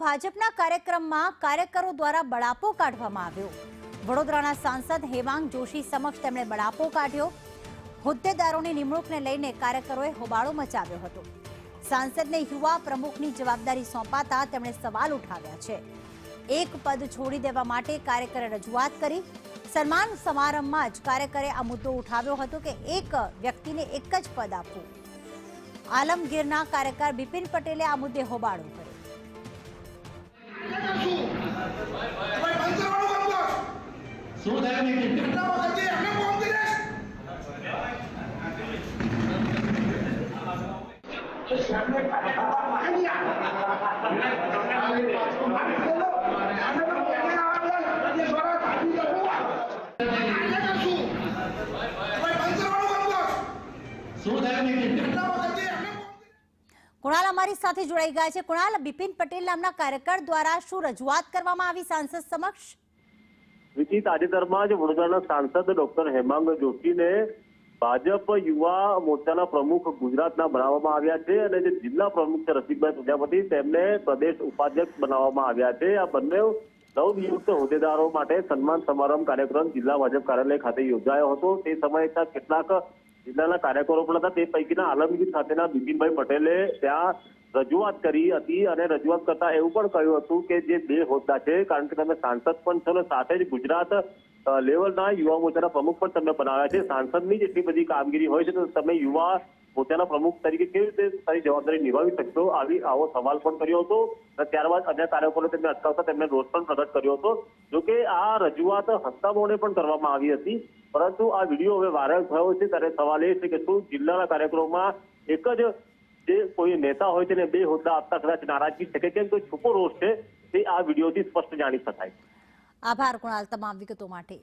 ભાજપના કાર્યક્રમમાં કાર્યકરો દ્વારા બળાપો કાઢવામાં આવ્યો। વડોદરાના સાંસદ હેમાંગ જોશી સમક્ષ તેમણે બળાપો કાઢ્યો। હોદ્દેદારોની નિમણૂકને લઈને કાર્યકરોએ હોબાળો મચાવ્યો હતો। સાંસદને યુવા પ્રમુખની જવાબદારી સોંપાતા તેમણે સવાલ ઉઠાવ્યા છે। એક પદ છોડી દેવા માટે કાર્યકરે રજૂઆત કરી। સન્માન સમારંભમાં જ કાર્યકરે આ મુદ્દો ઉઠાવ્યો હતો કે એક વ્યક્તિને એક જ પદ આપવું। આલમગીરના કાર્યકર બિપિન પટેલે આ મુદ્દે હોબાળો કર્યો। કુણાલ અમારી સાથે જોડાઈ ગયા છે। કુણાલ, બિપિન પટેલ નામના કાર્યકર દ્વારા શું રજૂઆત કરવામાં આવી સાંસદ સમક્ષ? વિકી, તાજેતરમાં જ વડોદરાના સાંસદ ડોક્ટર હેમાંગ જોશીને ભાજપ યુવા મોરચાના પ્રમુખ ગુજરાતના બનાવવામાં આવ્યા છે અને જે જિલ્લા પ્રમુખ છે રસિકભાઈ પ્રજાપતિ તેમને પ્રદેશ ઉપાધ્યક્ષ બનાવવામાં આવ્યા છે। આ બંને નવનિયુક્ત હોદ્દેદારો માટે સન્માન સમારંભ કાર્યક્રમ જિલ્લા ભાજપ કાર્યાલય ખાતે યોજાયો હતો। તે સમયે કેટલાક જિલ્લાના કાર્યકરો પણ હતા। તે પૈકીના આલમગીર ખાતેના બિપિનભાઈ પટેલે ત્યાં રજૂઆત કરી હતી અને રજૂઆત કરતા એવું પણ કહ્યું હતું કે જે બે હોદ્દા છે, કારણ કે તમે સાંસદ પણ છો ને સાથે જ ગુજરાત લેવલના યુવા મોરચાના પ્રમુખ પણ તમને બનાવ્યા છે। સાંસદની જ એટલી બધી કામગીરી હોય છે તો તમે યુવા મોરચાના પ્રમુખ તરીકે કેવી રીતે સારી જવાબદારી નિભાવી શકશો? આવો સવાલ પણ કર્યો હતો અને ત્યારબાદ અન્ય કાર્યકરોને તેમને અટકાવતા તેમને રોષ પણ પ્રગટ કર્યો હતો। જોકે આ રજૂઆત હસ્તામોને પણ કરવામાં આવી હતી, પરંતુ આ વિડીયો હવે વાયરલ થયો છે ત્યારે સવાલ એ છે કે શું જિલ્લાના કાર્યક્રમમાં એક જ જે કોઈ નેતા હોય તેને બે હોદ્દા આપતા કદાચ નારાજગી છે કે કેમ કોઈ છુપો રોષ છે તે આ વિડીયોથી સ્પષ્ટ જાણી શકાય। આભાર કુણાલ તમામ વિગતો માટે।